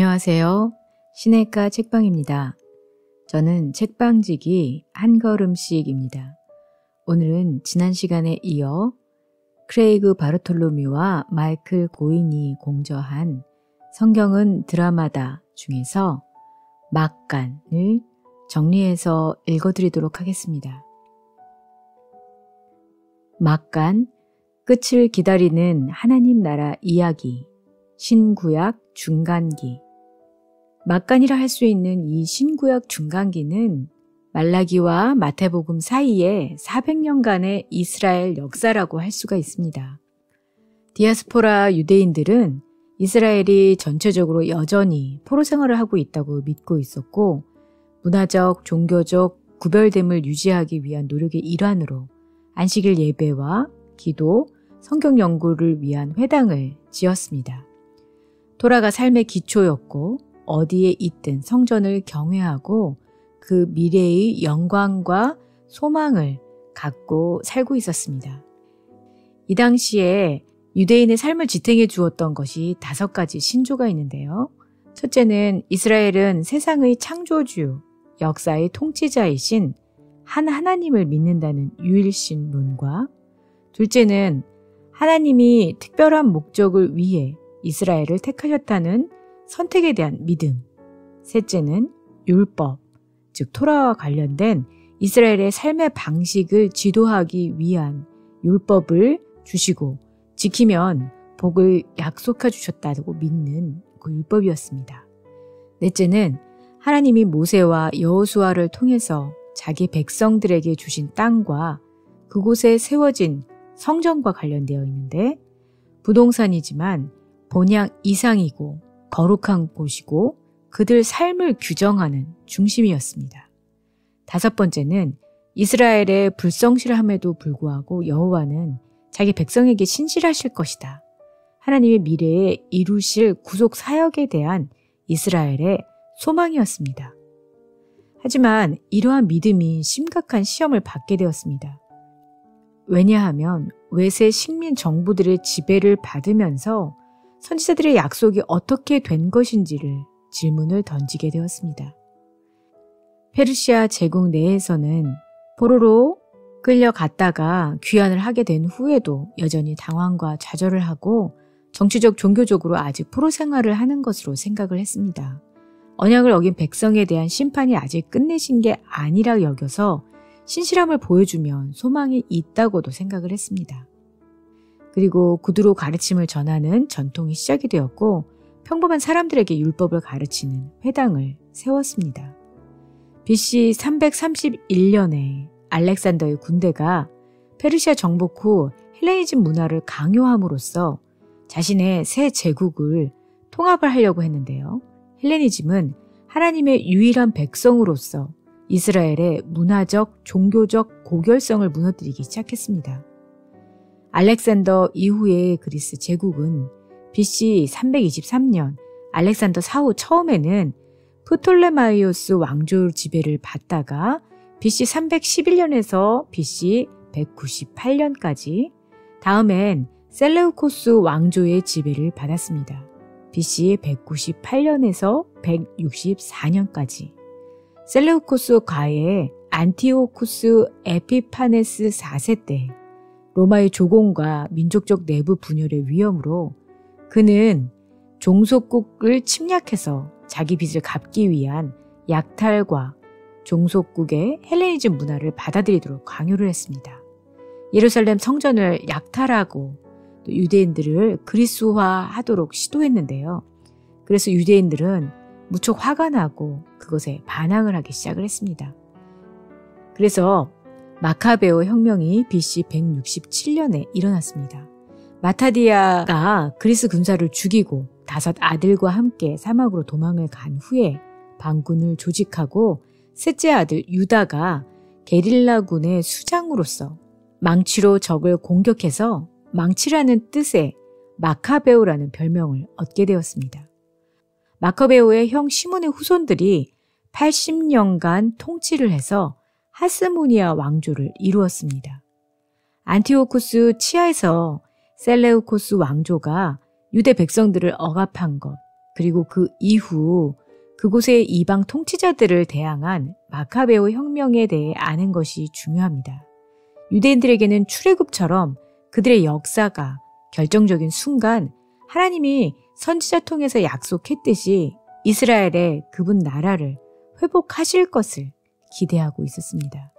안녕하세요. 시내가 책방입니다. 저는 책방지기 한 걸음씩입니다. 오늘은 지난 시간에 이어 크레이그 바르톨로뮤와 마이클 고인이 공저한 성경은 드라마다 중에서 막간을 정리해서 읽어드리도록 하겠습니다. 막간, 끝을 기다리는 하나님 나라 이야기, 신구약 중간기. 막간이라 할 수 있는 이 신구약 중간기는 말라기와 마태복음 사이에 400년간의 이스라엘 역사라고 할 수가 있습니다. 디아스포라 유대인들은 이스라엘이 전체적으로 여전히 포로 생활을 하고 있다고 믿고 있었고, 문화적, 종교적 구별됨을 유지하기 위한 노력의 일환으로 안식일 예배와 기도, 성경 연구를 위한 회당을 지었습니다. 토라가 삶의 기초였고 어디에 있든 성전을 경외하고 그 미래의 영광과 소망을 갖고 살고 있었습니다. 이 당시에 유대인의 삶을 지탱해 주었던 것이 5가지 신조가 있는데요. 첫째는 이스라엘은 세상의 창조주, 역사의 통치자이신 한 하나님을 믿는다는 유일신론과, 둘째는 하나님이 특별한 목적을 위해 이스라엘을 택하셨다는 선택에 대한 믿음, 셋째는 율법, 즉 토라와 관련된 이스라엘의 삶의 방식을 지도하기 위한 율법을 주시고 지키면 복을 약속해 주셨다고 믿는 그 율법이었습니다. 넷째는 하나님이 모세와 여호수아를 통해서 자기 백성들에게 주신 땅과 그곳에 세워진 성전과 관련되어 있는데, 부동산이지만 본향 이상이고 거룩한 곳이고 그들 삶을 규정하는 중심이었습니다. 5번째는 이스라엘의 불성실함에도 불구하고 여호와는 자기 백성에게 신실하실 것이다. 하나님의 미래에 이루실 구속 사역에 대한 이스라엘의 소망이었습니다. 하지만 이러한 믿음이 심각한 시험을 받게 되었습니다. 왜냐하면 외세 식민 정부들의 지배를 받으면서 선지자들의 약속이 어떻게 된 것인지를 질문을 던지게 되었습니다. 페르시아 제국 내에서는 포로로 끌려갔다가 귀환을 하게 된 후에도 여전히 당황과 좌절을 하고 정치적, 종교적으로 아직 포로 생활을 하는 것으로 생각을 했습니다. 언약을 어긴 백성에 대한 심판이 아직 끝내신 게 아니라 여겨서 신실함을 보여주면 소망이 있다고도 생각을 했습니다. 그리고 구두로 가르침을 전하는 전통이 시작이 되었고, 평범한 사람들에게 율법을 가르치는 회당을 세웠습니다. BC 331년에 알렉산더의 군대가 페르시아 정복 후 헬레니즘 문화를 강요함으로써 자신의 새 제국을 통합을 하려고 했는데요. 헬레니즘은 하나님의 유일한 백성으로서 이스라엘의 문화적, 종교적 고결성을 무너뜨리기 시작했습니다. 알렉산더 이후의 그리스 제국은 BC 323년 알렉산더 사후 처음에는 프톨레마이오스 왕조 지배를 받다가 BC 311년에서 BC 198년까지, 다음엔 셀레우코스 왕조의 지배를 받았습니다. BC 198년에서 164년까지. 셀레우코스 가에 안티오쿠스 에피파네스 4세 때 로마의 조공과 민족적 내부 분열의 위험으로 그는 종속국을 침략해서 자기 빚을 갚기 위한 약탈과 종속국의 헬레니즘 문화를 받아들이도록 강요를 했습니다. 예루살렘 성전을 약탈하고 또 유대인들을 그리스화하도록 시도했는데요. 그래서 유대인들은 무척 화가 나고 그것에 반항을 하기 시작을 했습니다. 그래서 마카베오 혁명이 BC 167년에 일어났습니다. 마타디아가 그리스 군사를 죽이고 5 아들과 함께 사막으로 도망을 간 후에 반군을 조직하고 셋째 아들 유다가 게릴라군의 수장으로서 망치로 적을 공격해서 망치라는 뜻의 마카베오라는 별명을 얻게 되었습니다. 마카베오의 형 시몬의 후손들이 80년간 통치를 해서 하스모니아 왕조를 이루었습니다. 안티오쿠스 치하에서 셀레우코스 왕조가 유대 백성들을 억압한 것, 그리고 그 이후 그곳의 이방 통치자들을 대항한 마카베오 혁명에 대해 아는 것이 중요합니다. 유대인들에게는 출애굽처럼 그들의 역사가 결정적인 순간 하나님이 선지자 통해서 약속했듯이 이스라엘의 그분 나라를 회복하실 것을 기대하고 있었습니다.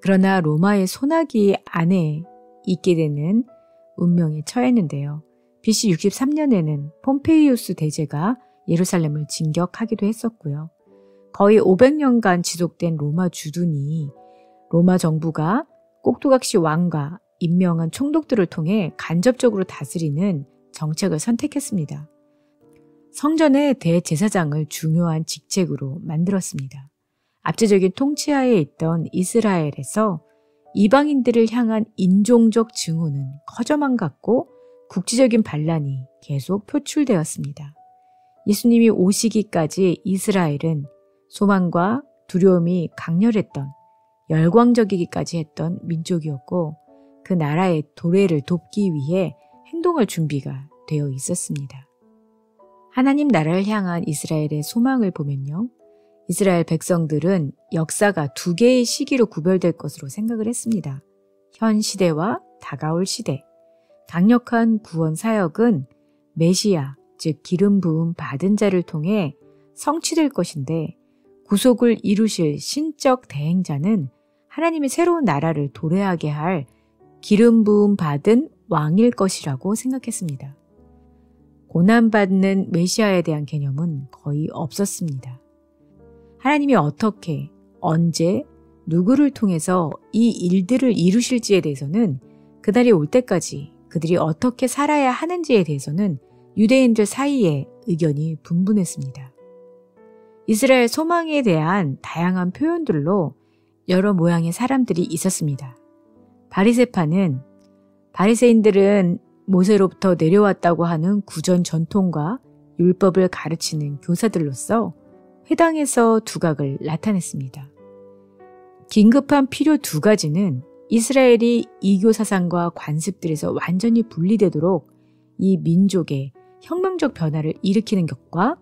그러나 로마의 소나기 안에 있게 되는 운명에 처했는데요. BC 63년에는 폼페이우스 대제가 예루살렘을 진격하기도 했었고요. 거의 500년간 지속된 로마 주둔이 로마 정부가 꼭두각시 왕과 임명한 총독들을 통해 간접적으로 다스리는 정책을 선택했습니다. 성전의 대제사장을 중요한 직책으로 만들었습니다. 압제적인 통치하에 있던 이스라엘에서 이방인들을 향한 인종적 증오는 커져만 갔고 국지적인 반란이 계속 표출되었습니다. 예수님이 오시기까지 이스라엘은 소망과 두려움이 강렬했던 열광적이기까지 했던 민족이었고 그 나라의 도래를 돕기 위해 행동할 준비가 되어 있었습니다. 하나님 나라를 향한 이스라엘의 소망을 보면요. 이스라엘 백성들은 역사가 두 개의 시기로 구별될 것으로 생각을 했습니다. 현 시대와 다가올 시대. 강력한 구원 사역은 메시아, 즉 기름 부음 받은 자를 통해 성취될 것인데 구속을 이루실 신적 대행자는 하나님의 새로운 나라를 도래하게 할 기름 부음 받은 왕일 것이라고 생각했습니다. 고난받는 메시아에 대한 개념은 거의 없었습니다. 하나님이 어떻게, 언제, 누구를 통해서 이 일들을 이루실지에 대해서는 그날이 올 때까지 그들이 어떻게 살아야 하는지에 대해서는 유대인들 사이에 의견이 분분했습니다. 이스라엘 소망에 대한 다양한 표현들로 여러 모양의 사람들이 있었습니다. 바리새파는 바리새인들은 모세로부터 내려왔다고 하는 구전 전통과 율법을 가르치는 교사들로서 회당에서 두각을 나타냈습니다. 긴급한 필요 두 가지는 이스라엘이 이교 사상과 관습들에서 완전히 분리되도록 이 민족의 혁명적 변화를 일으키는 것과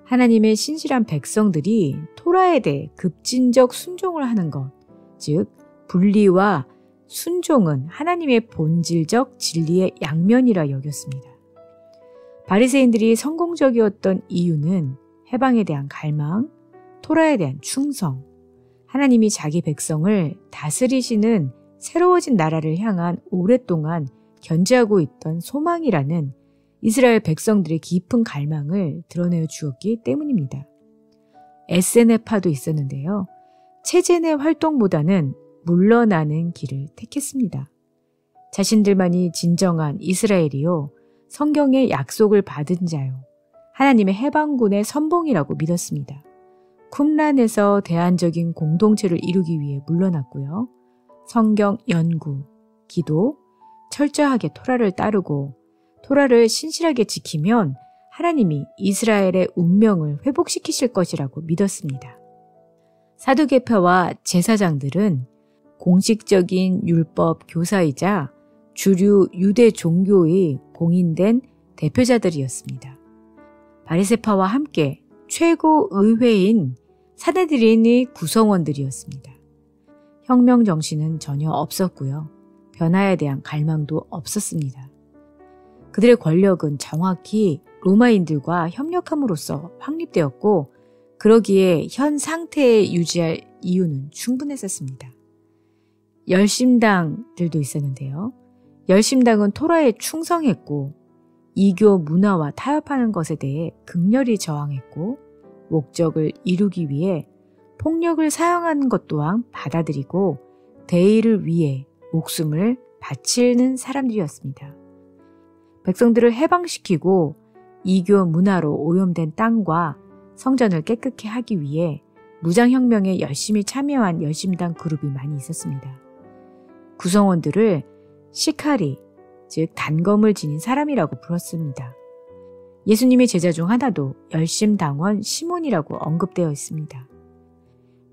하나님의 신실한 백성들이 토라에 대해 급진적 순종을 하는 것, 즉 분리와 순종은 하나님의 본질적 진리의 양면이라 여겼습니다. 바리새인들이 성공적이었던 이유는 해방에 대한 갈망, 토라에 대한 충성, 하나님이 자기 백성을 다스리시는 새로워진 나라를 향한 오랫동안 견지하고 있던 소망이라는 이스라엘 백성들의 깊은 갈망을 드러내어 주었기 때문입니다. SNF파도 있었는데요. 체제 내 활동보다는 물러나는 길을 택했습니다. 자신들만이 진정한 이스라엘이요, 성경의 약속을 받은 자요, 하나님의 해방군의 선봉이라고 믿었습니다. 쿰란에서 대안적인 공동체를 이루기 위해 물러났고요. 성경 연구, 기도, 철저하게 토라를 따르고 토라를 신실하게 지키면 하나님이 이스라엘의 운명을 회복시키실 것이라고 믿었습니다. 사두개파와 제사장들은 공식적인 율법 교사이자 주류 유대 종교의 공인된 대표자들이었습니다. 바리새파와 함께 최고 의회인 사데드린의 구성원들이었습니다. 혁명 정신은 전혀 없었고요. 변화에 대한 갈망도 없었습니다. 그들의 권력은 정확히 로마인들과 협력함으로써 확립되었고 그러기에 현 상태에 유지할 이유는 충분했었습니다. 열심당들도 있었는데요. 열심당은 토라에 충성했고 이교 문화와 타협하는 것에 대해 극렬히 저항했고 목적을 이루기 위해 폭력을 사용하는 것 또한 받아들이고 대의를 위해 목숨을 바치는 사람들이었습니다. 백성들을 해방시키고 이교 문화로 오염된 땅과 성전을 깨끗게 하기 위해 무장혁명에 열심히 참여한 열심당 그룹이 많이 있었습니다. 구성원들을 시카리, 즉 단검을 지닌 사람이라고 불렀습니다. 예수님의 제자 중 하나도 열심당원 시몬이라고 언급되어 있습니다.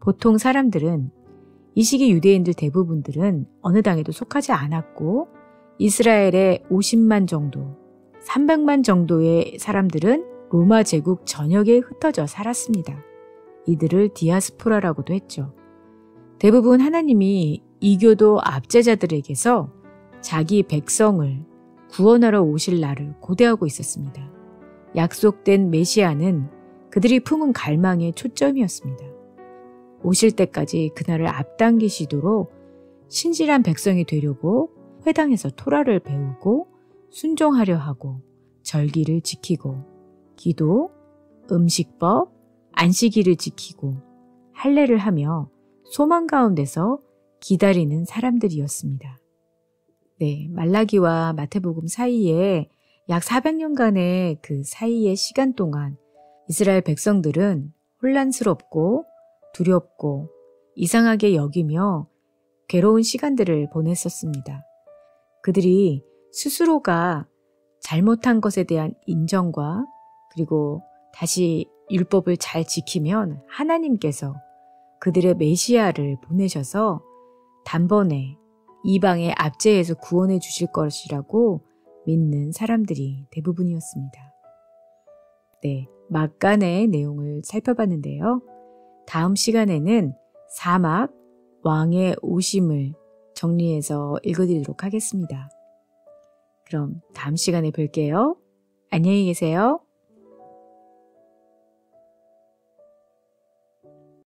보통 사람들은 이 시기 유대인들 대부분들은 어느 당에도 속하지 않았고 이스라엘의 50만 정도, 300만 정도의 사람들은 로마 제국 전역에 흩어져 살았습니다. 이들을 디아스포라라고도 했죠. 대부분 하나님이 이교도 압제자들에게서 자기 백성을 구원하러 오실 날을 고대하고 있었습니다. 약속된 메시아는 그들이 품은 갈망의 초점이었습니다. 오실 때까지 그날을 앞당기시도록 신실한 백성이 되려고 회당에서 토라를 배우고 순종하려 하고 절기를 지키고 기도, 음식법, 안식일을 지키고 할례를 하며 소망 가운데서 기다리는 사람들이었습니다. 네, 말라기와 마태복음 사이에 약 400년간의 그 사이의 시간 동안 이스라엘 백성들은 혼란스럽고 두렵고 이상하게 여기며 괴로운 시간들을 보냈었습니다. 그들이 스스로가 잘못한 것에 대한 인정과 그리고 다시 율법을 잘 지키면 하나님께서 그들의 메시아를 보내셔서 단번에 이방의 압제에서 구원해 주실 것이라고 믿는 사람들이 대부분이었습니다. 네, 막간의 내용을 살펴봤는데요. 다음 시간에는 사막, 왕의 오심을 정리해서 읽어드리도록 하겠습니다. 그럼 다음 시간에 뵐게요. 안녕히 계세요.